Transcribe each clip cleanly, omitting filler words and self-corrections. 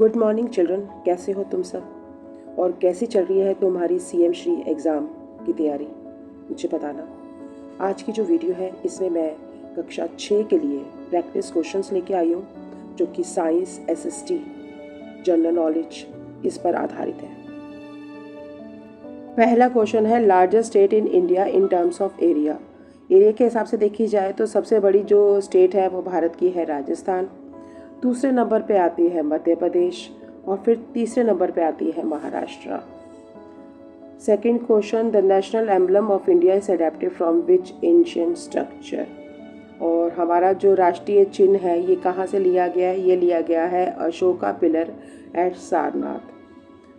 Good morning children, कैसे हो तुम सब और कैसी चल रही है तुम्हारी सीएम श्री एग्ज़ाम की तैयारी, मुझे बताना। आज की जो वीडियो है इसमें मैं कक्षा 6 के लिए प्रैक्टिस क्वेश्चंस लेके आई हूँ जो कि साइंस, एसएसटी, जनरल नॉलेज इस पर आधारित है। पहला क्वेश्चन है largest state in India in terms of area. Area के हिसाब से देखी जाए तो सबसे बड़ी जो स्टेट है वो भारत की है राजस्थान, दूसरे नंबर पे आती है मध्य प्रदेश और फिर तीसरे नंबर पे आती है Maharashtra. Second question, the national emblem of India is adapted from which ancient structure. और हमारा जो राष्ट्रीय चिन्ह है ये कहाँ से लिया गया है? ये लिया गया है Ashoka pillar at Sarnath.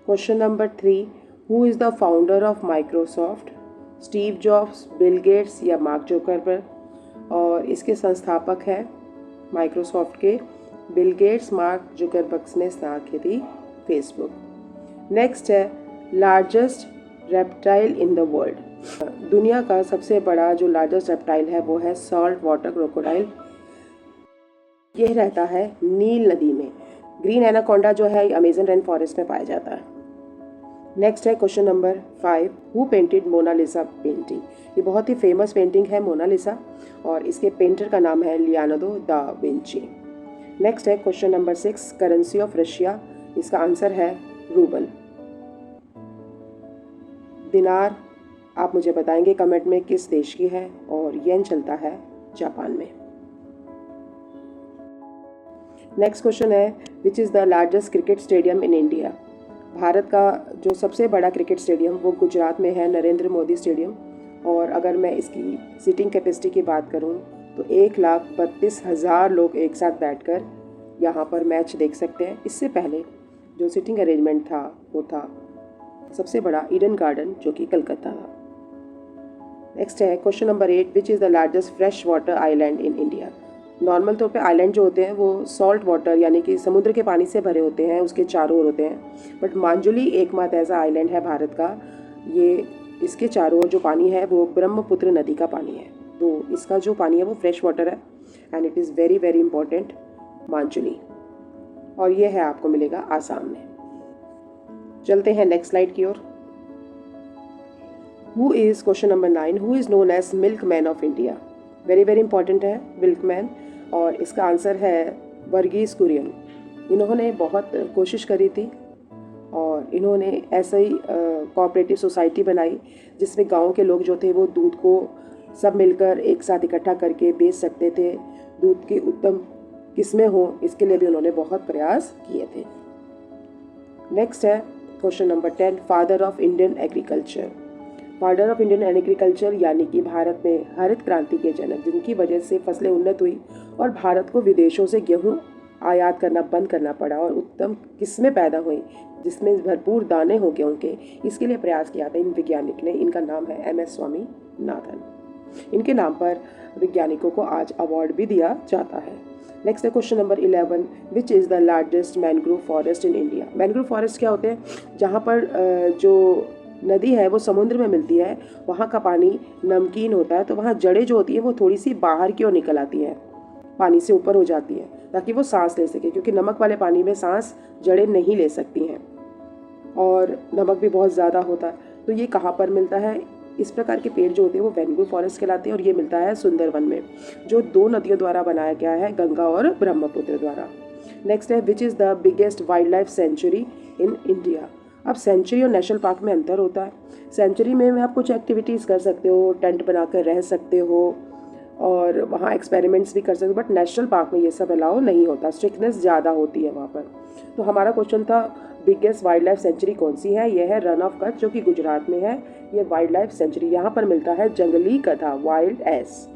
Question number 3, who is the founder of Microsoft? Steve Jobs, Bill Gates या मार्क जुकरबर्ग? और इसके संस्थापक हैं माइक्रोसॉफ्ट के बिल गेट्स, मार्क जुकरबर्ग ने स्थापना की थी फेसबुक। नेक्स्ट है largest reptile in the world. दुनिया का सबसे बड़ा जो लार्जेस्ट रेप्टाइल है वो है सॉल्ट वाटर क्रोकोडाइल। यह रहता है नील नदी में। ग्रीन एनाकोंडा जो है अमेजन रेन फॉरेस्ट में पाया जाता है। नेक्स्ट है question number 5, who painted Mona Lisa painting. ये बहुत ही फेमस पेंटिंग है मोनालिसा और इसके पेंटर का नाम है लियोनार्डो दा विंची। नेक्स्ट है question number 6, currency of Russia. इसका आंसर है रूबल। दिनार आप मुझे बताएंगे कमेंट में किस देश की है, और येन चलता है जापान में। नेक्स्ट क्वेश्चन है विच is the largest cricket stadium in India. Bharat का जो सबसे बड़ा क्रिकेट स्टेडियम वो गुजरात में है, नरेंद्र मोदी स्टेडियम। और अगर मैं इसकी सीटिंग कैपेसिटी की बात करूं तो 1,32,000 लोग एक साथ बैठकर यहाँ पर मैच देख सकते हैं। इससे पहले जो सीटिंग अरेंजमेंट था वो था सबसे बड़ा ईडन गार्डन जो कि कलकत्ता था। नेक्स्ट है question number 8, which is the largest fresh water island in India. Normal तौर पे आइलैंड जो होते हैं वो सॉल्ट वाटर यानी कि समुद्र के पानी से भरे होते हैं, उसके चारों ओर होते हैं। बट मांजुली एकमात्र ऐसा आइलैंड है भारत का, ये इसके चारों ओर जो पानी है वो ब्रह्मपुत्र नदी का पानी है। तो इसका जो पानी है वो फ्रेश वाटर है and it is very very important, Majuli. और ये है आपको मिलेगा आसाम में। चलते हैं नेक्स्ट स्लाइड की ओर। Who is question number 9, who is known as milkman of India. Very very important है मिल्क मैन, और इसका आंसर है वर्गीस कुरियन। इन्होंने बहुत कोशिश करी थी और इन्होंने ऐसे ही कोऑपरेटिव सोसाइटी बनाई जिसमें गांव के लोग जो थे वो दूध को सब मिलकर एक साथ इकट्ठा करके बेच सकते थे। दूध की उत्तम किस्में हो इसके लिए भी उन्होंने बहुत प्रयास किए थे। नेक्स्ट है question number 10, father of Indian agriculture. Father of Indian agriculture यानी कि भारत में हरित क्रांति के जनक, जिनकी वजह से फसलें उन्नत हुई और भारत को विदेशों से गेहूं आयात करना बंद करना पड़ा और उत्तम किस्में पैदा हुई जिसमें भरपूर दाने हो गेहूं के। इसके लिए प्रयास किया था इन वैज्ञानिक ने। इनका नाम है MS स्वामीनाथन। इनके नाम पर वैज्ञानिकों को आज अवार्ड भी दिया जाता है। नेक्स्ट है question number 11, which is the largest mangrove forest in India. Mangrove forest क्या होते हैं? जहाँ पर जो नदी है वो समुद्र में मिलती है, वहाँ का पानी नमकीन होता है, तो वहाँ जड़ें जो होती हैं वो थोड़ी सी बाहर की ओर निकल आती हैं, पानी से ऊपर हो जाती हैं ताकि वो सांस ले सके, क्योंकि नमक वाले पानी में सांस जड़ें नहीं ले सकती हैं और नमक भी बहुत ज़्यादा होता है। तो ये कहाँ पर मिलता है? इस प्रकार के पेड़ जो होते हैं वो मैंग्रोव फॉरेस्ट कहलाते हैं और ये मिलता है सुंदरवन में, जो 2 नदियों द्वारा बनाया गया है, गंगा और ब्रह्मपुत्र द्वारा। नेक्स्ट है विच is the biggest wild life sanctuary in India. अब सेंचुरी और नेशनल पार्क में अंतर होता है। सेंचुरी में आप कुछ एक्टिविटीज़ कर सकते हो, टेंट बनाकर रह सकते हो और वहाँ एक्सपेरिमेंट्स भी कर सकते हो, बट नेशनल पार्क में ये सब अलाउ नहीं होता, स्ट्रिक्टनेस ज़्यादा होती है वहाँ पर। तो हमारा क्वेश्चन था बिगेस्ट वाइल्ड लाइफ सेंचुरी कौन सी है? यह है रन ऑफ कच्छ जो कि गुजरात में है। ये वाइल्ड लाइफ सेंचुरी, यहाँ पर मिलता है जंगली गधा, वाइल्ड एस।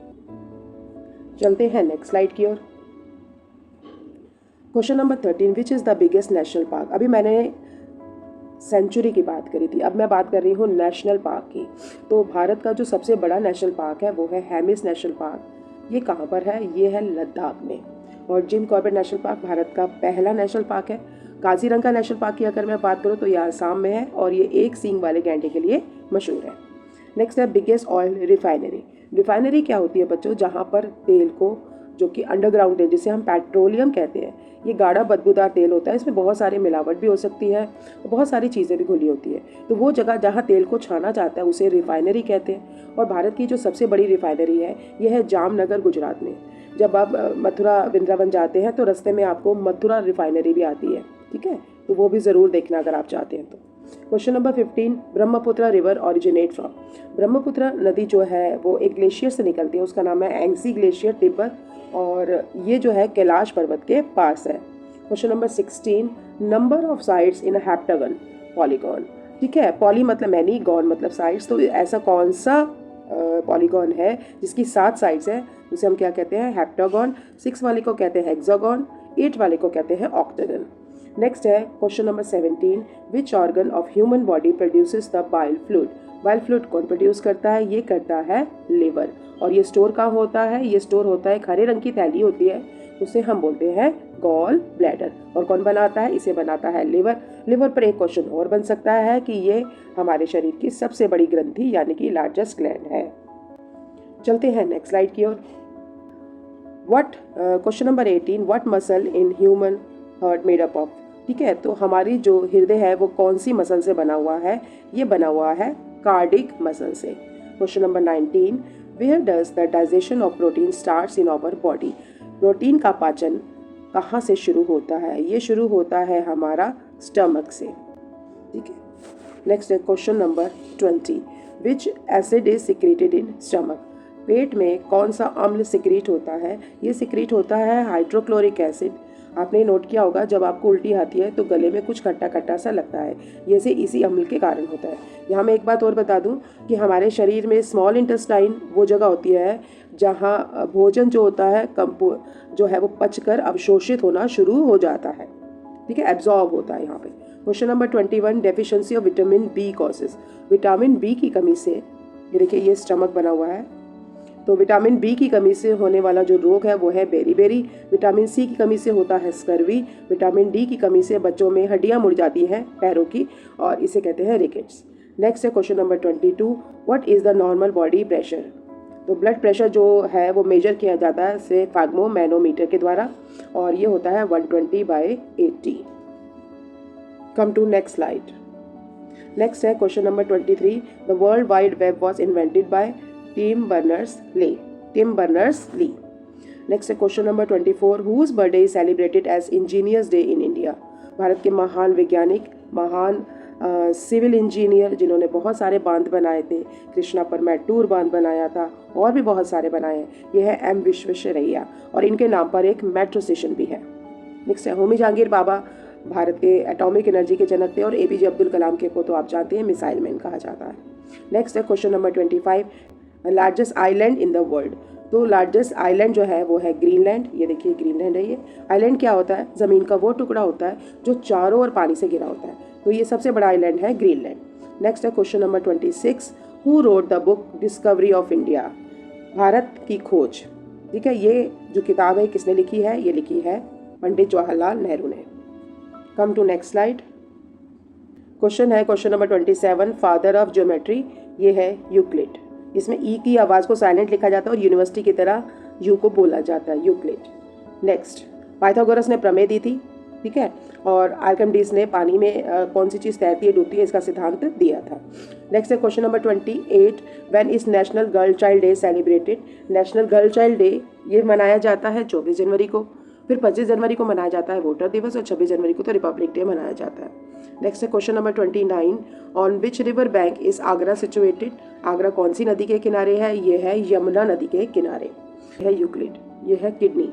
चलते हैं नेक्स्ट स्लाइड की ओर। Question number 13, which is the biggest national park. अभी मैंने सेंचुरी की बात करी थी, अब मैं बात कर रही हूँ नेशनल पार्क की। तो भारत का जो सबसे बड़ा नेशनल पार्क है वो है हेमिस नेशनल पार्क। ये कहाँ पर है? ये है लद्दाख में। और Jim Corbett national park Bharat का पहला नेशनल पार्क है। काजीरंगा नेशनल पार्क की अगर मैं बात करूँ तो ये आसाम में है और ये एक सींग वाले गैंडे के लिए मशहूर है। नेक्स्ट है बिगेस्ट ऑयल रिफाइनरी। रिफाइनरी क्या होती है बच्चों? जहाँ पर तेल को जो कि अंडरग्राउंड तेल जिसे हम पेट्रोलियम कहते हैं, ये गाढ़ा बदबूदार तेल होता है। इसमें बहुत सारी मिलावट भी हो सकती है और बहुत सारी चीज़ें भी घुली होती है। तो वो जगह जहाँ तेल को छाना जाता है उसे रिफाइनरी कहते हैं। और भारत की जो सबसे बड़ी रिफाइनरी है ये है जामनगर, गुजरात में। जब आप मथुरा वृंदावन जाते हैं तो रास्ते में आपको मथुरा रिफाइनरी भी आती है, ठीक है, तो वो भी ज़रूर देखना अगर आप चाहते हैं तो। Question number 15, Brahmaputra river originate from. Brahmaputra नदी जो है वो एक ग्लेशियर से निकलती है, उसका नाम है एंग्सी ग्लेशियर, तिब्बत, और ये जो है कैलाश पर्वत के पास है। Question number 16, number of sides in a heptagon polygon. ठीक है, पॉली मतलब मैनी, गॉन मतलब साइड्स, तो ऐसा कौन सा पॉलीगॉन है जिसकी 7 साइड्स है, उसे हम क्या कहते हैं, हेप्टागॉन। 6 वाले को कहते हैं हेक्सागॉन, 8 वाले को कहते हैं ऑक्टागन। नेक्स्ट है question number 17, which organ of human body produces the bile fluid. Bile fluid कौन प्रोड्यूस करता है, ये करता है लिवर। और ये स्टोर कहाँ होता है, ये स्टोर होता है, एक हरे रंग की थैली होती है, उसे हम बोलते हैं गॉल ब्लैडर। और कौन बनाता है, इसे बनाता है लिवर। लिवर पर एक क्वेश्चन और बन सकता है कि ये हमारे शरीर की सबसे बड़ी ग्रंथि यानी कि लार्जेस्ट ग्लैंड है। चलते हैं नेक्स्ट स्लाइड की ओर। Question number 18, what muscle in human heart made up of. ठीक है, तो हमारी जो हृदय है वो कौन सी मसल से बना हुआ है, ये बना हुआ है कार्डिक मसल से। Question number 19, where does the digestion of protein starts in our body. Protein का पाचन कहाँ से शुरू होता है, ये शुरू होता है हमारा स्टमक से। ठीक है, नेक्स्ट है question number 20, which acid is secreted in stomach. पेट में कौन सा अम्ल सिक्रीट होता है, ये सिक्रीट होता है हाइड्रोक्लोरिक एसिड। आपने नोट किया होगा जब आपको उल्टी आती है तो गले में कुछ खट्टा खट्टा सा लगता है, ये से इसी अम्ल के कारण होता है। यहाँ मैं एक बात और बता दूँ कि हमारे शरीर में स्मॉल इंटेस्टाइन वो जगह होती है जहाँ भोजन जो होता है जो है वो पचकर अवशोषित होना शुरू हो जाता है। ठीक है, एब्जॉर्ब होता है यहाँ पे। Question number 21, deficiency of vitamin B causes. Vitamin B की कमी से, ये देखिए ये स्टमक बना हुआ है, तो विटामिन बी की कमी से होने वाला जो रोग है वो है बेरीबेरी। विटामिन सी की कमी से होता है स्कर्वी। विटामिन डी की कमी से बच्चों में हड्डियां मुड़ जाती हैं पैरों की, और इसे कहते हैं रिकेट्स। नेक्स्ट है question number 22, what is the normal body pressure. तो ब्लड प्रेशर जो है वो मेजर किया जाता है स्फेग्मोमैनोमीटर के द्वारा, और ये होता है 120/80। Come to next slide. Next है question number 23, the world wide web was invented by Tim Berners-Lee. Next है question number 24, whose birthday is celebrated as engineers day in India. Bharat के महान वैज्ञानिक, महान सिविल इंजीनियर जिन्होंने बहुत सारे बांध बनाए थे, कृष्णा पर मैटूर बांध बनाया था और भी बहुत सारे बनाए हैं, ये है एम विश्वेश्वरैया, और इनके नाम पर एक मेट्रो स्टेशन भी है। नेक्स्ट है होमी जहांगीर बाबा, भारत के एटॉमिक एनर्जी के जनक थे, और एपीजे अब्दुल कलाम के को तो आप जानते हैं मिसाइल मैन कहा जाता है। नेक्स्ट है question number 25, largest island in the world. तो लार्जेस्ट आइलैंड जो है वो है ग्रीनलैंड। ये देखिए ग्रीनलैंड है। ये आइलैंड क्या होता है, ज़मीन का वो टुकड़ा होता है जो चारों ओर पानी से घिरा होता है, तो ये सबसे बड़ा आइलैंड है ग्रीनलैंड। नेक्स्ट है question number 26, who wrote the book discovery of India. Bharat की खोज। ठीक है, ये जो किताब है किसने लिखी है, ये लिखी है पंडित जवाहरलाल नेहरू ने। Come to next slide. Question है question number 27, father of geometry, ये है यूक्लिड। इसमें ई की आवाज़ को साइलेंट लिखा जाता है और यूनिवर्सिटी की तरह यू को बोला जाता है, यूक्लिड। नेक्स्ट, पाइथागोरस ने प्रमेय दी थी। ठीक है, और आर्किमिडीज ने पानी में कौन सी चीज़ तैरती है डूबती है इसका सिद्धांत दिया था। नेक्स्ट है question number 28, when is national girl child day celebrated. National girl child day ये मनाया जाता है 24 जनवरी को, फिर 25 जनवरी को मनाया जाता है वोटर दिवस, और 26 जनवरी को तो रिपब्लिक डे मनाया जाता है। नेक्स्ट है question number 29, on which river bank is Agra situated. Agra कौन सी नदी के किनारे है, ये है यमुना नदी के किनारे। है यूक्लिड, ये है kidney.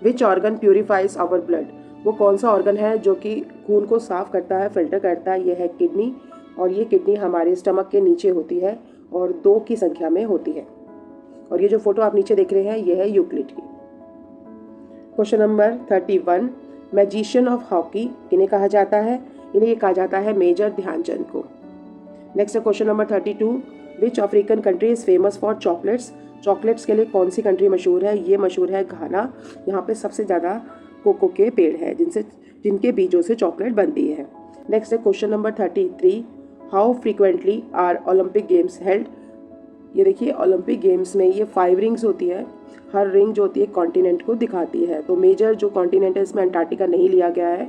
Which organ purifies our blood. वो कौन सा ऑर्गन है जो कि खून को साफ करता है, फिल्टर करता है, ये है किडनी। और ये किडनी हमारे स्टमक के नीचे होती है और 2 की संख्या में होती है। और ये जो फोटो आप नीचे देख रहे हैं ये है यूक्लिड की। Question number 31, magician of hockey इन्हें कहा जाता है, इन्हें ये कहा जाता है मेजर ध्यानचंद को। नेक्स्ट है question number 32, which African country is famous for chocolates. Chocolates के लिए कौन सी कंट्री मशहूर है, ये मशहूर है घाना। यहाँ पे सबसे ज़्यादा कोको के पेड़ हैं जिनके बीजों से चॉकलेट बनती है। नेक्स्ट है question number 33, how frequently are Olympic games held. ये देखिए ओलंपिक गेम्स में ये 5 रिंग्स होती है, हर रिंग जो होती है कॉन्टिनेंट को दिखाती है। तो मेजर जो कॉन्टिनेंट है इसमें अंटार्कटिका नहीं लिया गया है।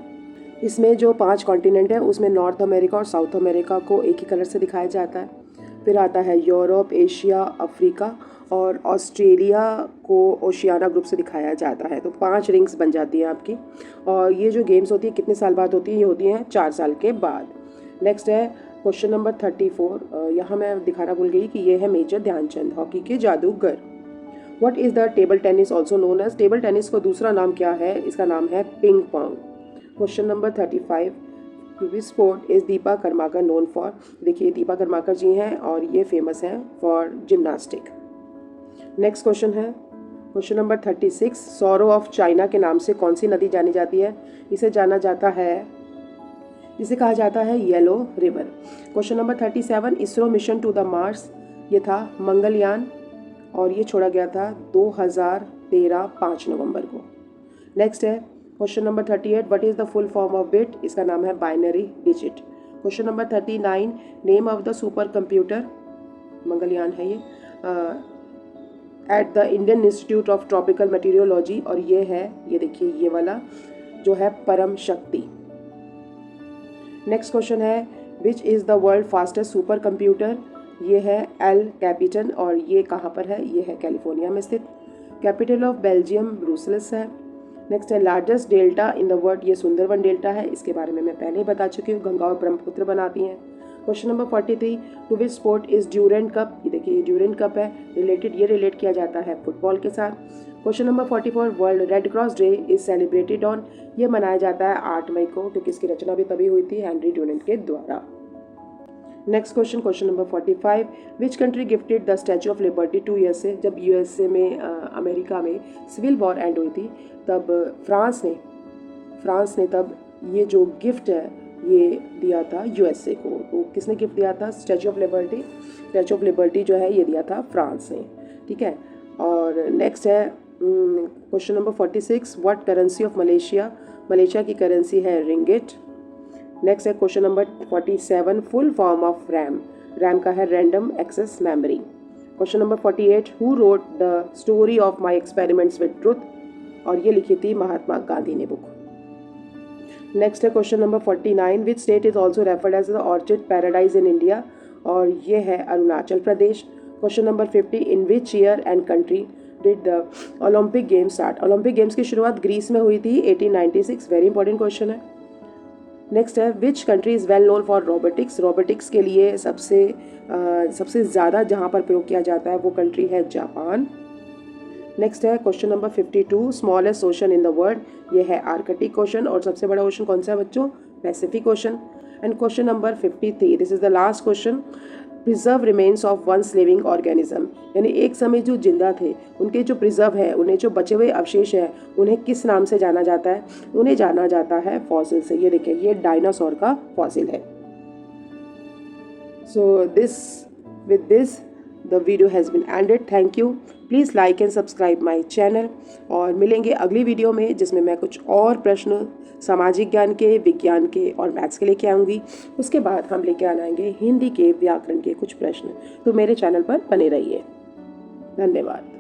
इसमें जो 5 कॉन्टिनेंट है उसमें नॉर्थ अमेरिका और साउथ अमेरिका को एक ही कलर से दिखाया जाता है। फिर आता है यूरोप, एशिया, अफ्रीका और ऑस्ट्रेलिया को ओशियाना ग्रुप से दिखाया जाता है। तो 5 रिंग्स बन जाती हैं आपकी। और ये जो गेम्स होती है कितने साल बाद होती है? ये होती हैं 4 साल के बाद। नेक्स्ट है क्वेश्चन नंबर 34। यहाँ मैं दिखाना भूल गई कि ये है मेजर ध्यानचंद, हॉकी के जादूगर। What is the table tennis also known as? Table tennis को दूसरा नाम क्या है? इसका नाम है ping pong. Question number 35। Which sport is Deepa Karmakar known for? देखिए दीपा कर्माकर जी हैं और ये फेमस हैं फॉर जिम्नास्टिक। नेक्स्ट क्वेश्चन है question number 36। Sorrow of China के नाम से कौन सी नदी जानी जाती है? इसे जाना जाता है, इसे कहा जाता है yellow river. Question number 37। ISRO mission to the Mars, ये था मंगलयान और ये छोड़ा गया था 2013 5 नवंबर को। नेक्स्ट है question number 38। What is the full form of bit? इसका नाम है binary digit. Question number 39। Name of the super computer, Mangalyaan है ये, at the Indian Institute of Tropical Meteorology, और ये है, ये देखिए ये वाला जो है परम शक्ति। नेक्स्ट क्वेश्चन है विच is the world fastest super computer? ये है एल कैपिटन और ये कहाँ पर है? ये है कैलिफोर्निया में स्थित। कैपिटल ऑफ बेल्जियम ब्रुसेल्स है। नेक्स्ट है largest delta in the world, ये सुंदरवन डेल्टा है, इसके बारे में मैं पहले ही बता चुकी हूँ, गंगा और ब्रह्मपुत्र बनाती हैं। Question number 43। To which sport is Durand cup? ये देखिए ये ड्यूरेंट कप है, रिलेट किया जाता है फुटबॉल के साथ। Question number 44। World red cross day is celebrated on, ये मनाया जाता है 8 मई को, क्योंकि इसकी रचना भी तभी हुई थी हेनरी ड्यूरेंट के द्वारा। Next question number 45। Which country gifted the statue of liberty to USA? जब यूएसए में अमेरिका में सिविल वॉर एंड हुई थी तब फ्रांस ने तब ये जो गिफ्ट है ये दिया था यूएसए को। तो किसने गिफ्ट दिया था? Statue of liberty. Statue of liberty जो है ये दिया था फ्रांस ने, ठीक है। और नेक्स्ट है question number 46। What currency of Malaysia? Malaysia की करेंसी है रिंगिट। नेक्स्ट है question number 47। Full form of RAM? RAM का है random access memory. Question number 48। Who wrote the story of my experiments with truth? और ये लिखी थी महात्मा गांधी ने बुक। नेक्स्ट है question number 49। Which state is also referred as the orchid paradise in India? और ये है Arunachal Pradesh. Question number 50। In which year and country did the Olympic games start? Olympic games की शुरुआत ग्रीस में हुई थी 1896। वेरी इंपॉर्टेंट क्वेश्चन है। Next है which country is well known for robotics? Robotics के लिए सबसे ज़्यादा जहाँ पर प्रयोग किया जाता है वो कंट्री है जापान। नेक्स्ट है question number 52। Smallest ocean in the world? ये है आर्कटिक ओशन। और सबसे बड़ा ओशन कौन सा है बच्चों? Pacific ocean. And question number 53। This is the last question. Preserve remains of once living organism, यानी एक समय जो जिंदा थे उनके जो प्रिजर्व है, उन्हें जो बचे हुए अवशेष हैं, उन्हें किस नाम से जाना जाता है? उन्हें जाना जाता है फॉसिल से। ये देखिए ये डायनासोर का फॉसिल है। सो with this the video has been ended. Thank you. Please like and subscribe my channel. और मिलेंगे अगली वीडियो में जिसमें मैं कुछ और प्रश्न सामाजिक ज्ञान के, विज्ञान के और मैथ्स के लेके आऊँगी। उसके बाद हम लेके आएंगे हिंदी के व्याकरण के कुछ प्रश्न। तो मेरे चैनल पर बने रहिए। धन्यवाद।